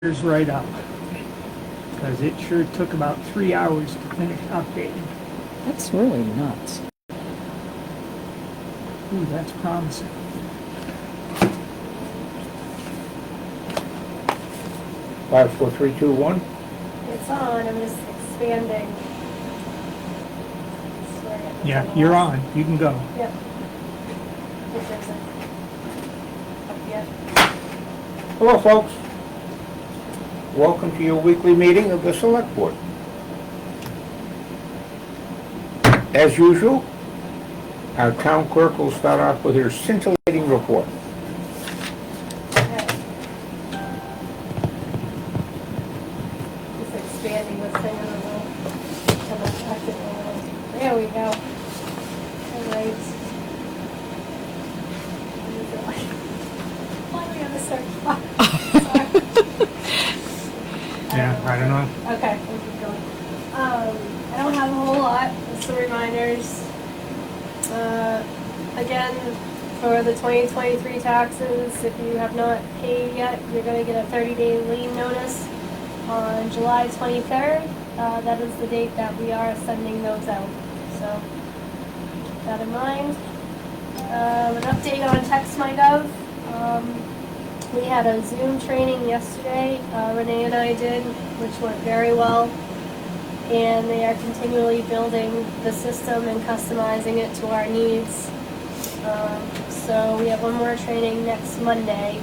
Here's right up, because it sure took about 3 hours to finish updating. That's really nuts. Ooh, that's promising. Five, four, three, two, one. It's on, I'm just expanding. Yeah, you're on. You can go. Yep. It isn't up yet. Hello, folks. Welcome to your weekly meeting of the Select Board. As usual, our town clerk will start off with her scintillating report. Okay. Just expanding this thing a little. Come on, back it a little. There we go. All right. Why are we on the search bar? Sorry. Yeah, I don't know. Okay, we'll keep going. I don't have a whole lot, just some reminders. Again, for the 2023 taxes, if you have not paid yet, you're going to get a 30-day lien notice on July 23rd. That is the date that we are sending those out. So, keep that in mind. An update on TextMyGov. We had a Zoom training yesterday, Renee and I did, which went very well. And they are continually building the system and customizing it to our needs. So we have one more training next Monday.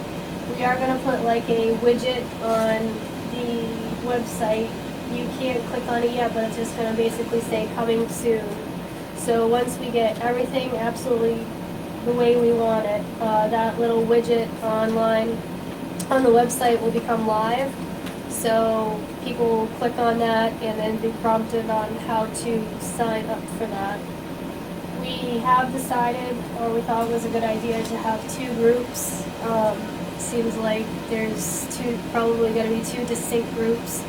We are going to put like a widget on the website. You can't click on it yet, but it's just going to basically say coming soon. So once we get everything absolutely the way we want it, that little widget online on the website will become live. So people will click on that and then be prompted on how to sign up for that. We have decided, or we thought it was a good idea, to have two groups. Seems like there's probably going to be two distinct groups.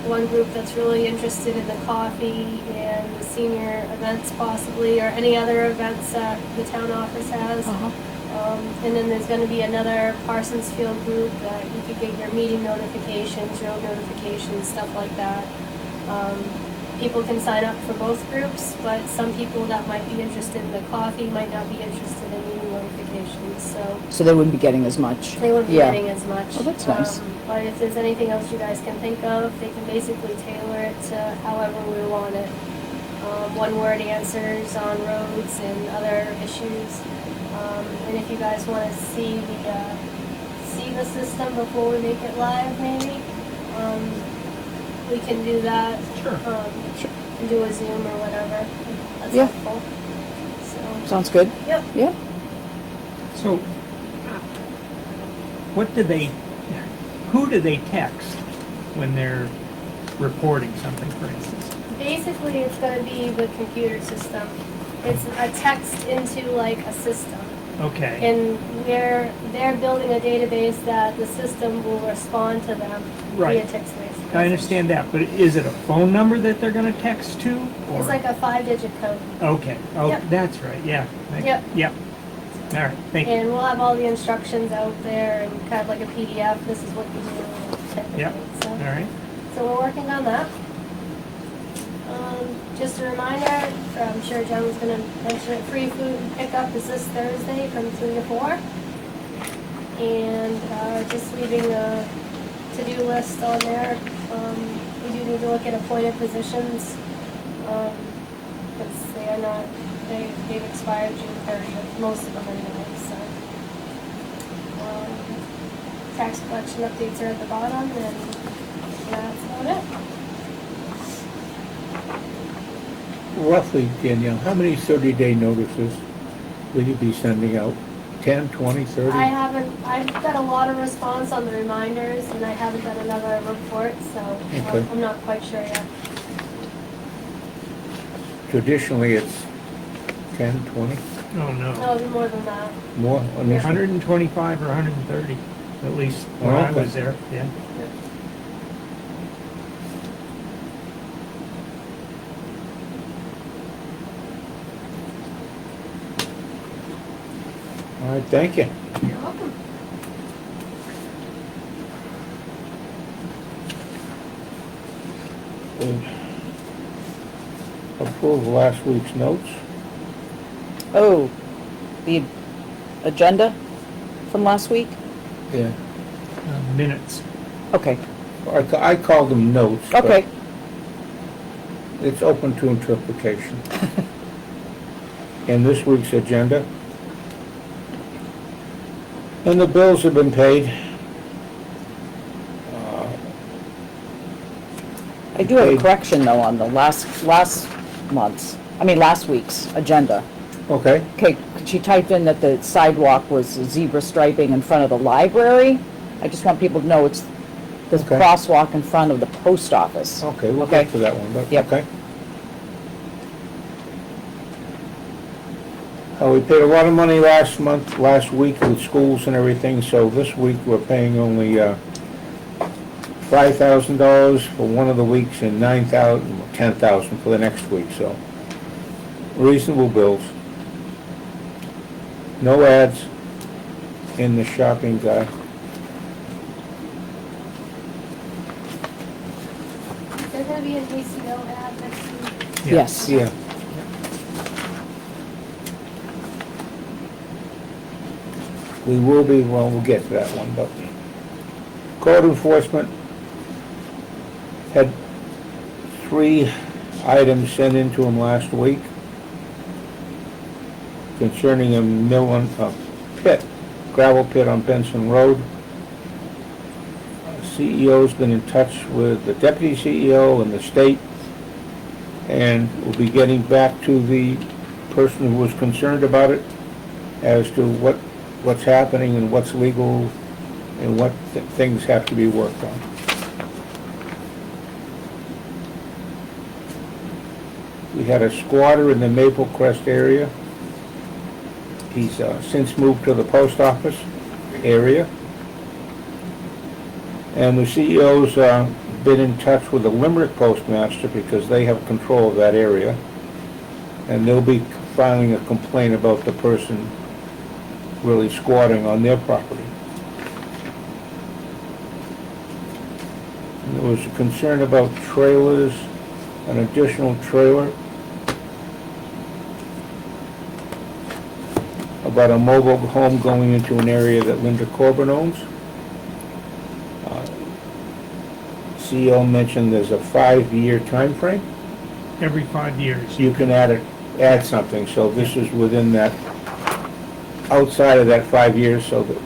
One group that's really interested in the coffee and the senior events possibly, or any other events that the town office has. And then there's going to be another Parsons Field group that you could get your meeting notifications, road notifications, stuff like that. People can sign up for both groups, but some people that might be interested in the coffee might not be interested in meeting notifications. So they wouldn't be getting as much. They wouldn't be getting as much. Oh, that's nice. But if there's anything else you guys can think of, they can basically tailor it to however we want it. One-word answers on roads and other issues. And if you guys want to see the system before we make it live, maybe we can do that. Sure. And do a Zoom or whatever. That's Yeah. helpful. So. Sounds good. Yep. Yeah. So, who do they text when they're reporting something, for instance? Basically, it's going to be the computer system. It's a text into like a system. Okay. And they're building a database that the system will respond to them Right. via text message. I understand that, but is it a phone number that they're going to text to? Or? It's like a 5-digit code. Okay. Oh, Yep. that's right. Yeah. Yep. Yep. All right. Thank you. And we'll have all the instructions out there and kind of like a PDF. This is what you do. Type of Yep. thing. So, All right. so we're working on that. Just a reminder, I'm sure John was going to mention it, free food pickup is this Thursday from 2 to 4. And just leaving a to-do list on there. We do need to look at appointed positions because they are not, they've expired June 30th, most of them anyway, so. Tax collection updates are at the bottom and that's about it. Roughly, Danielle, how many 30-day notices will you be sending out? 10, 20, 30? I've got a lot of response on the reminders and I haven't done another report, so Okay. I'm not quite sure yet. Traditionally, it's 10, 20, Oh, no. No, it'll be more than that. more initially. 125 or 130, at least when Oh, I okay. was there. Yeah. All right, thank you. You're welcome. Approve last week's notes. Oh, the agenda from last week? Yeah. Minutes. Okay, I call them notes. but okay. It's open to interpretation. And this week's agenda. And the bills have been paid. I do have a Okay. correction though on the last week's agenda. Okay, Okay, she typed in that the sidewalk was zebra striping in front of the library. I just want people to know it's the Okay. crosswalk in front of the post office. okay, we'll Okay. get to that one, but, Yep. okay. We paid a lot of money last week with schools and everything, so this week we're paying only, $5,000 for one of the weeks and $10,000 for the next week, so reasonable bills. No ads in the shopping guide. Is there gonna be an ACO ad next week? Yes. Yeah. We will be, well, we'll get to that one, but code enforcement had 3 items sent in to him last week concerning a gravel pit on Benson Road. CEO's been in touch with the deputy CEO and the state, and will be getting back to the person who was concerned about it as to what's happening and what's legal and what things have to be worked on. We had a squatter in the Maple Crest area. He's since moved to the post office area. And the CEO's been in touch with the Limerick postmaster because they have control of that area. And they'll be filing a complaint about the person really squatting on their property. And there was a concern about trailers, an additional trailer, about a mobile home going into an area that Linda Corbin owns. CEO mentioned there's a 5-year time frame. Every 5 years. You can add something, so this is within that, outside of that 5 years, so the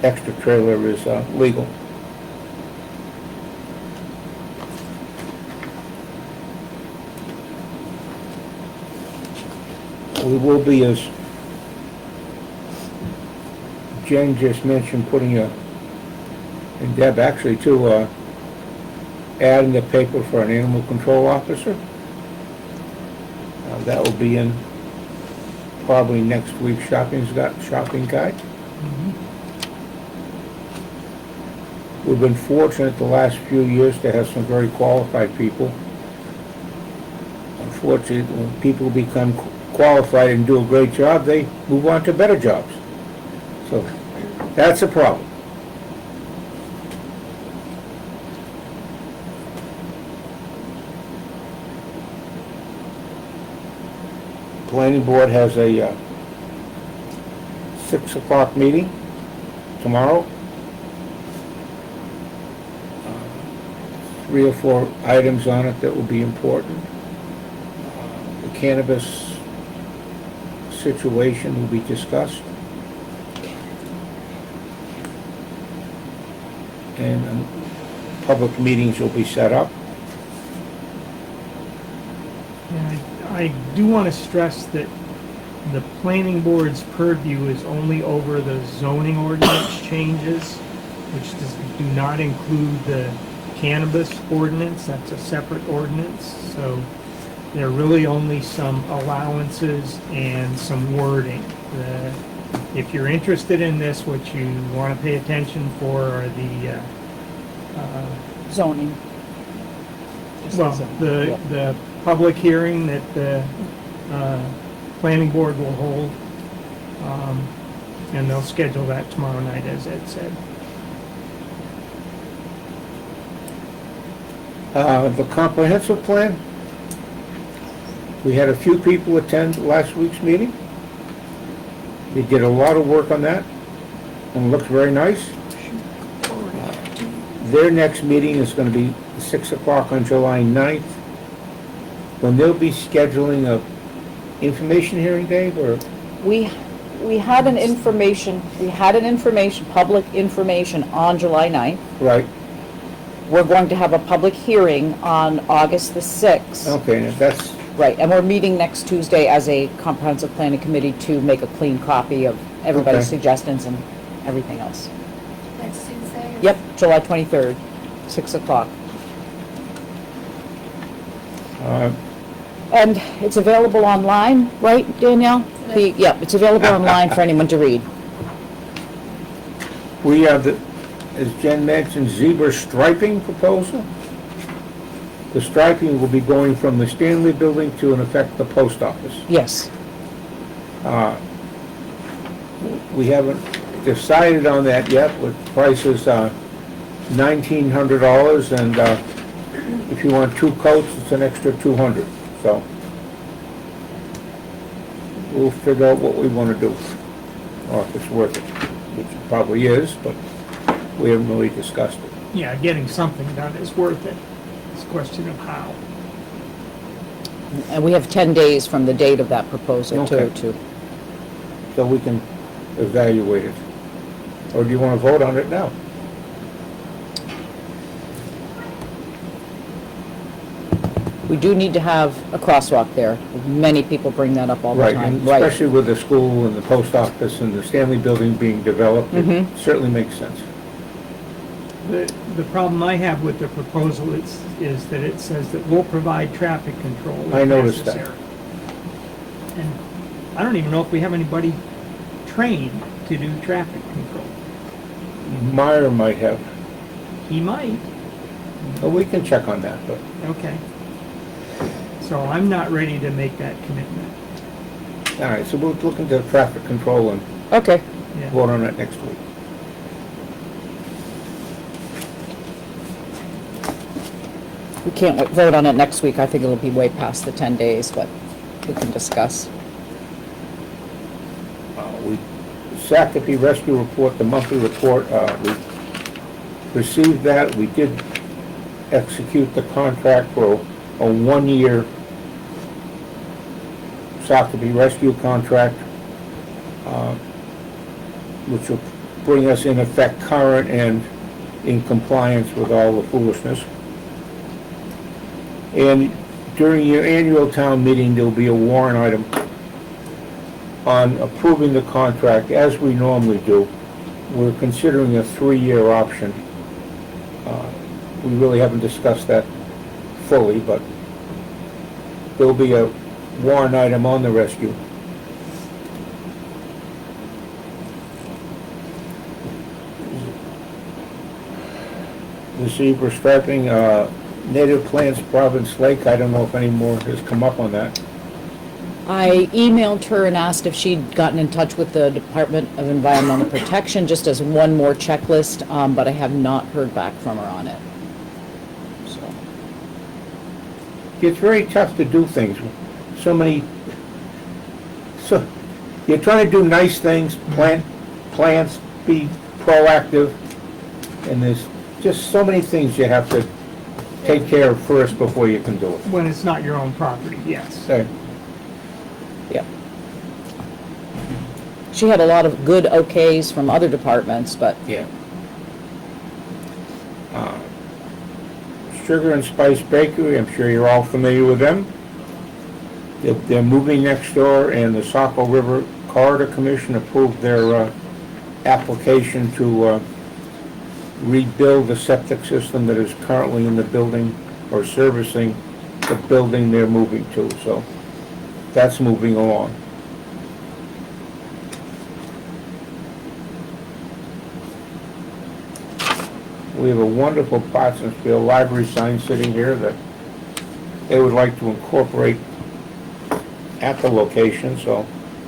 extra trailer is legal. We will be, as Jen just mentioned, putting and Deb actually too, ad in the paper for an animal control officer. That will be in probably next week's shopping guide. We've been fortunate the last few years to have some very qualified people. Unfortunately, when people become qualified and do a great job, they move on to better jobs. So that's a problem. Planning board has a 6 o'clock meeting tomorrow. 3 or 4 items on it that will be important. The cannabis situation will be discussed. And public meetings will be set up. And I do want to stress that the planning board's purview is only over the zoning ordinance changes, which do not include the cannabis ordinance. That's a separate ordinance. So there are really only some allowances and some wording. If you're interested in this, what you want to pay attention for are the Zoning. well, the public hearing that the planning board will hold, and they'll schedule that tomorrow night, as Ed said. The comprehensive plan, we had a few people attend last week's meeting. They did a lot of work on that and it looks very nice. Their next meeting is going to be 6 o'clock on July 9th. When they'll be scheduling a information hearing, Dave, or? We had an information, public information on July 9th. Right, We're going to have a public hearing on August the 6th. okay, that's, Right, and we're meeting next Tuesday as a comprehensive planning committee to make a clean copy of everybody's Okay. suggestions and everything else. Next Tuesday. Yep, July 23rd, 6 o'clock. And it's available online, right, Danielle? Yep, it's available online for anyone to read. we have the, as Jen mentioned, zebra striping proposal. The striping will be going from the Stanley Building to, in effect, the post office. Yes. We haven't decided on that yet, with prices, $1,900, and, if you want 2 coats, it's an extra 200, so. We'll figure out what we wanna do, or if it's worth it, which it probably is, but we haven't really discussed it. Yeah, getting something done is worth it. It's a question of how. And we have 10 days from the date of that proposal Okay. to, So we can evaluate it. Or do you wanna vote on it now? we do need to have a crosswalk there. Many people bring that up all the Right, time. and especially with the school and the post office and the Stanley Building being developed, it Mhm. certainly makes sense. The problem I have with the proposal is that it says that we'll provide traffic control if I noticed that. necessary. And I don't even know if we have anybody trained to do traffic control. Meyer might have, He might, but we can check on that, but okay. So I'm not ready to make that commitment. all right, so we'll look into traffic control and Okay. Yeah. vote on it next week. We can't vote on it next week. I think it'll be way past the 10 days, but we can discuss. We, Shakopee Rescue Report, the monthly report, we received that. We did execute the contract for a 1-year Shakopee Rescue contract, which will bring us in effect current and in compliance with all the foolishness. And during your annual town meeting, there'll be a warrant item on approving the contract, as we normally do. We're considering a 3-year option. We really haven't discussed that fully, but there'll be a warrant item on the rescue. The zebra striping, Native Plants Province Lake, I don't know if any more has come up on that. I emailed her and asked if she'd gotten in touch with the Department of Environmental Protection just as one more checklist, but I have not heard back from her on it. So, It's very tough to do things. So you're trying to do nice things, plant plants, be proactive, and there's just so many things you have to take care of first before you can do it. When it's not your own property, yes. Okay. yeah. She had a lot of good okays from other departments, but Yeah. Sugar and Spice Bakery, I'm sure you're all familiar with them. They're moving next door, and the Saco River Corridor Commission approved their application to rebuild the septic system that is currently in the building or servicing the building they're moving to, so that's moving along. We have a wonderful Parsonsfield Library sign sitting here that they would like to incorporate at the location, so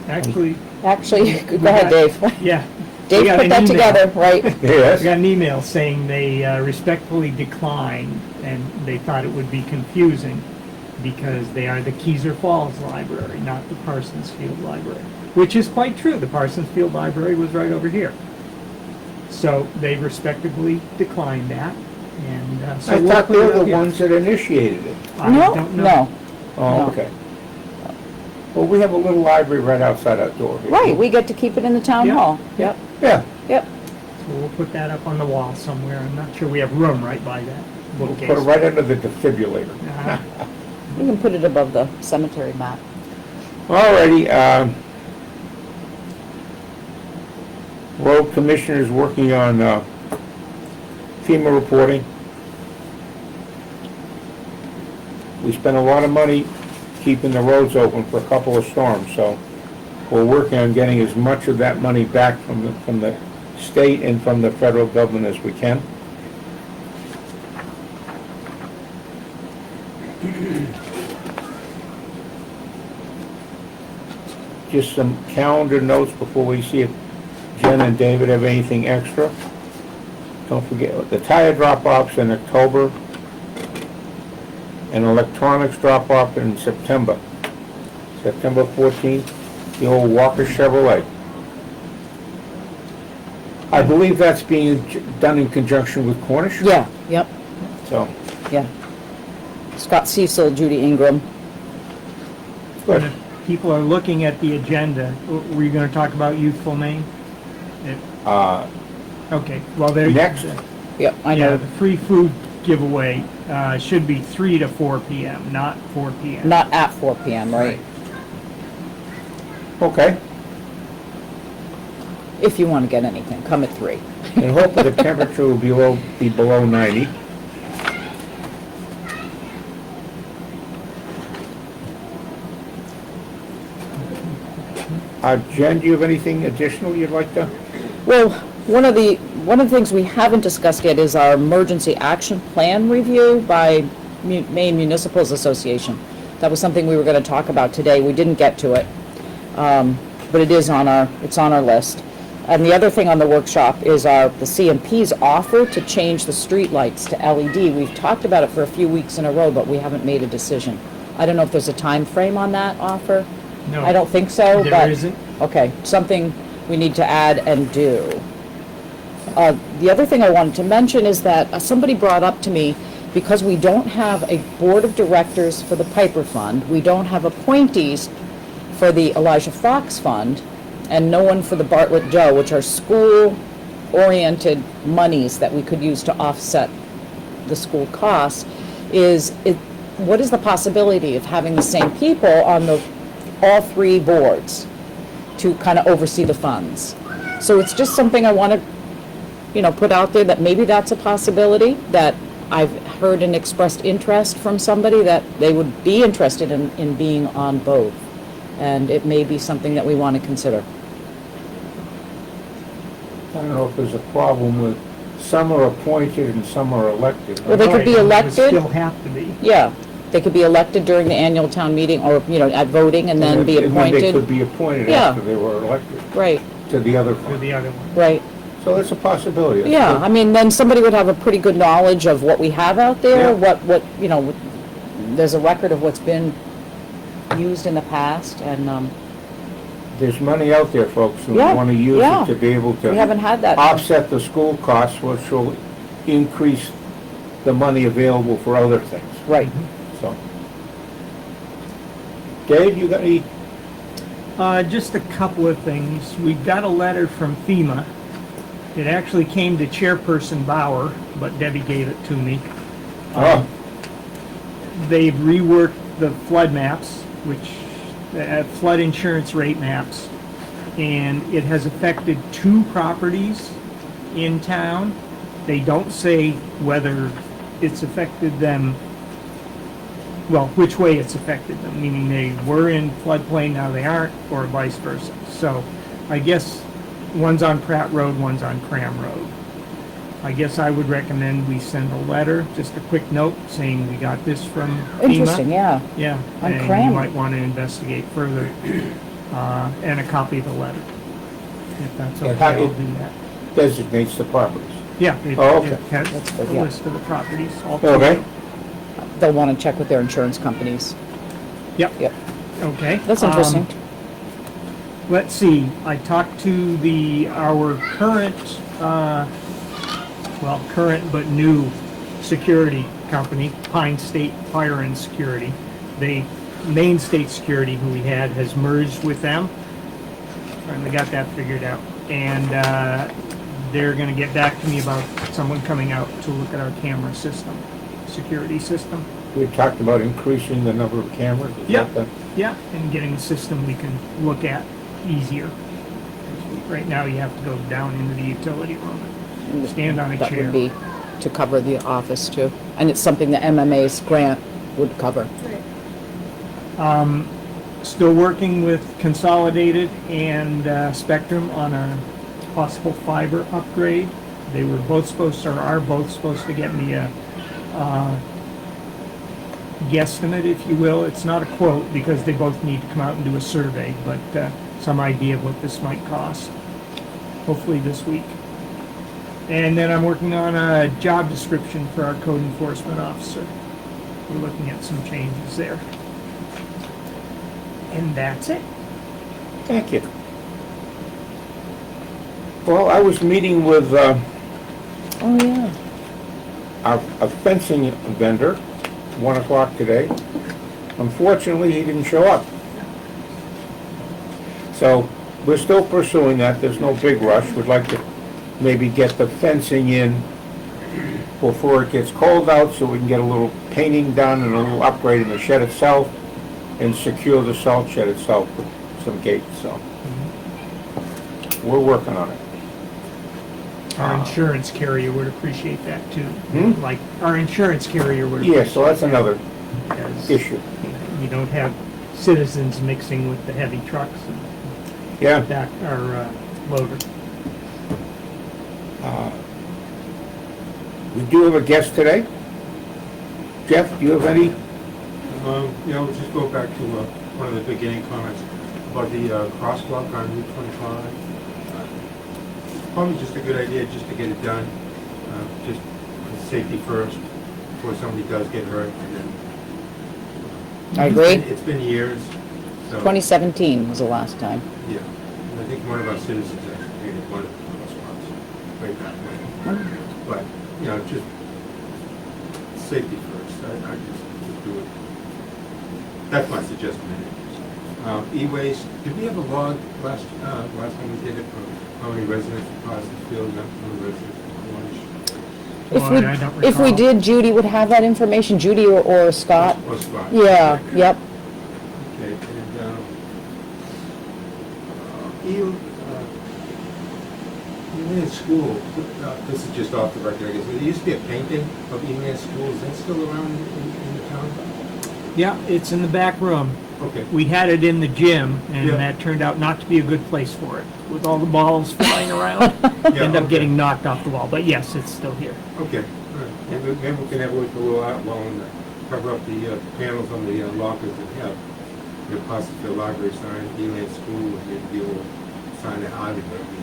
Actually, actually, go ahead, Dave. yeah, Dave got put an that email. together, right? I Yes? got an email saying they respectfully declined, and they thought it would be confusing because they are the Keyser Falls Library, not the Parsons Field Library, which is quite true. The Parsons Field Library was right over here. So they respectfully declined that, and so I we'll thought they put it were up the here. ones that initiated it. I No, don't know. no. Oh, No. okay. Well, we have a little library right outside our door here. Right, we get to keep it in the town Yeah. hall. Yep, Yeah, yep. So we'll put that up on the wall somewhere. I'm not sure we have room right by that we'll bookcase. put it right under the defibrillator. Uh-huh. We can put it above the cemetery map. Alrighty, road commissioner's working on FEMA reporting. We spent a lot of money keeping the roads open for a couple of storms, so we're working on getting as much of that money back from the state and from the federal government as we can. Just some calendar notes before we see if Jen and David have anything extra. Don't forget, the tire drop-offs in October and electronics drop-off in September. September 14th, the old Walker Chevrolet. I believe that's being done in conjunction with Cornish. Yeah, yep, So, yeah. Scott Cecil, Judy Ingram. And good. if people are looking at the agenda, were you going to talk about Youthful Maine? Okay, well, there. Next. Yep, I Yeah, know. the free food giveaway should be 3 to 4 p.m., not 4 p.m. Not at 4 p.m., right? Okay. If you want to get anything, come at 3. And hope the temperature will be below 90. Jen, do you have anything additional you'd like to? Well, one of the things we haven't discussed yet is our emergency action plan review by Maine Municipals Association. That was something we were going to talk about today. We didn't get to it, but it's on our list. And the other thing on the workshop is the CMP's offer to change the streetlights to LED. We've talked about it for a few weeks in a row, but we haven't made a decision. I don't know if there's a time frame on that offer. No, I don't think so, but. there isn't. Okay, something we need to add and do. The other thing I wanted to mention is that somebody brought up to me, because we don't have a board of directors for the Piper Fund, we don't have appointees for the Elijah Fox Fund, and no one for the Bartlett Doe, which are school-oriented monies that we could use to offset the school costs, what is the possibility of having the same people on all 3 boards to kind of oversee the funds? So it's just something I want to, put out there, that maybe that's a possibility, that I've heard and expressed interest from somebody that they would be interested in being on both. And it may be something that we want to consider. I don't know if there's a problem with some are appointed and some are elected. Well, they could be Right, it would elected. still have to be. Yeah, they could be elected during the annual town meeting, or, at voting, and then be And then they could appointed. be appointed Yeah. after they were elected Right, to the other For fund. the other one. right. So it's a possibility. That's Yeah, good. I mean, then somebody would have a pretty good knowledge of what we have out there, Yeah. there's a record of what's been used in the past, and, There's money out there, folks, and we Yeah, want to use yeah. it to be able we to haven't had that. offset the school costs, which will increase the money available for other things, Right. so. Dave, you got any? Just a couple of things. We got a letter from FEMA. It actually came to Chairperson Bauer, but Debbie gave it to me. Oh, They've reworked the flood maps, flood insurance rate maps, and it has affected 2 properties in town. They don't say whether it's affected them, well, which way it's affected them, meaning they were in floodplain, now they aren't, or vice versa. So I guess one's on Pratt Road, one's on Cram Road. I guess I would recommend we send a letter, just a quick note saying we got this from FEMA. Interesting, yeah. Yeah, On and you Cram. might want to investigate further, and a copy of the letter. If that's And okay, how I'll it- do that. Designates the properties. Yeah, it Oh, okay. it has good, a yeah. list of the properties. All Okay. They'll want to check with their insurance companies. Yep, Yep, okay. that's interesting. Let's see, I talked to our current, current but new security company, Pine State Fire and Security. Main State Security, who we had, has merged with them. Finally got that figured out. And they're gonna get back to me about someone coming out to look at our camera system, security system. We talked about increasing the number of cameras. Is Yeah. that the- Yeah, and getting a system we can look at easier. Right now, you have to go down into the utility room and stand on a That chair. would be to cover the office too. And it's something the MMA's grant would cover. Still working with Consolidated and Spectrum on a possible fiber upgrade. They were both supposed, or are both supposed to get me a guesstimate, if you will. It's not a quote because they both need to come out and do a survey, but some idea of what this might cost. Hopefully this week. And then I'm working on a job description for our code enforcement officer. We're looking at some changes there. And that's it. Thank you. Well, I was meeting with Oh, yeah. a fencing vendor, 1 o'clock today. Unfortunately, he didn't show up. So we're still pursuing that. There's no big rush. We'd like to maybe get the fencing in before it gets cold out so we can get a little painting done and a little upgrade in the shed itself and secure the salt shed itself with some gates, so we're working on it. Our insurance carrier would appreciate that too. Hmm? Like, our insurance carrier would. Yeah, so that's another Because issue. you don't have citizens mixing with the heavy trucks and Yeah, back, our loader. we do have a guest today. Jeff, do you have any? We'll just go back to one of the beginning comments about the crosswalk on Route 25. Probably just a good idea just to get it done, just safety first, before somebody does get hurt. And then I agree. It's been years, so. 2017 was the last time. Yeah, and I think one of our citizens actually painted one of the crosswalks way back when. But, just safety first. I just do it. That's my suggestion. E-waste, did we have a log last time we did it for how many residents across the field, how many residents in Boy, I don't If we recall. did, Judy would have that information, Judy or Scott. Or Scott? Yeah, yep. Okay, and, Elaine School, this is just off the record, I guess, there used to be a painting of Elaine School, is that still around in the town? Yeah, it's in the back room. Okay. We had it in the gym, and Yeah. that turned out not to be a good place for it, with all the balls flying around. Yeah, End up okay. getting knocked off the wall, but yes, it's still here. Okay, all right. Maybe we can have a little outlaw and cover up the panels on the lockers that have the Possible Library sign, Elaine School, and maybe the old sign that Ivy might be.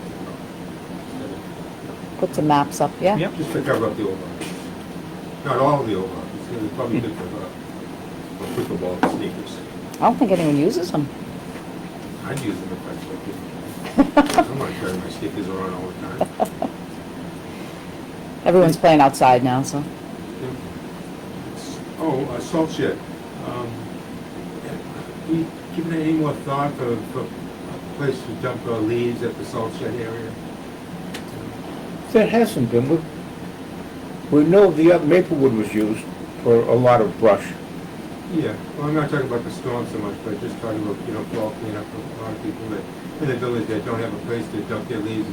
Put some maps up, yeah. Yep. Just to cover up the old lockers. Not all the old lockers, it's probably good for pickleball sneakers. I don't think anyone uses them. I'd use them if I could. I'm not carrying my sneakers around all the time. Everyone's playing outside now, so. Oh, a salt shed. Have we given it any more thought of a place to dump leaves at the salt shed area? That hasn't been. We know the Maplewood was used for a lot of brush. Yeah, well, I'm not talking about the storm so much, but just talking about, fall cleanup for a lot of people that, in the village that don't have a place to dump their leaves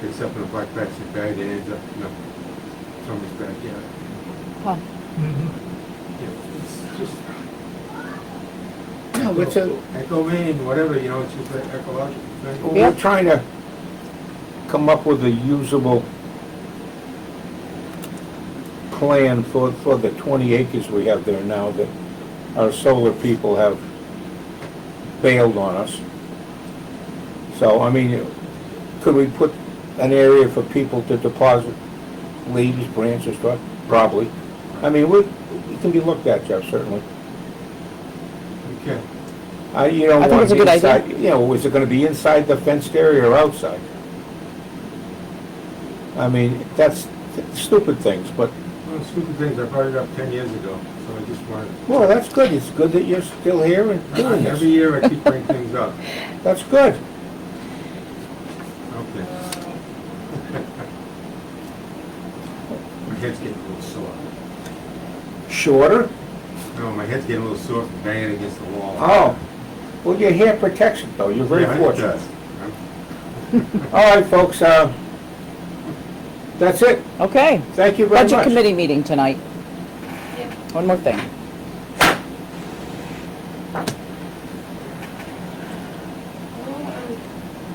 except in a black plastic bag that ends up, someone's backyard. Huh. Mhm. Yeah, it's just. No, it's a, Echo Maine, whatever, it's just an ecological thing. we're trying to come up with a usable plan for the 20 acres we have there now that our solar people have bailed on us. So, I mean, Could we put an area for people to deposit leaves, branches, stuff? Probably. I mean, it can be looked at, Jeff, certainly. Okay. You don't I think want it's a it good idea. inside, you know, is it gonna be inside the fenced area or outside? I mean, that's stupid things, but, Well, stupid things, I brought it up 10 years ago, so I just wanted. well, that's good. It's good that you're still here and doing Every this. year I keep bringing things up. That's good. Okay. My head's getting a little sore. Shorter? No, my head's getting a little sore from banging against the wall. Oh, well, your hair protects it, though. You're very Yeah, it fortunate. does. All right, folks, that's it. Okay. Thank you very Budget much. committee meeting tonight. Yeah. One more thing.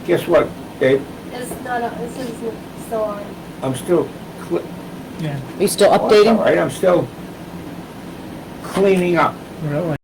Guess what, Dave? It's not, this isn't still on. I'm still, Yeah, Are you still oh, that's all updating? right, I'm still cleaning up. really.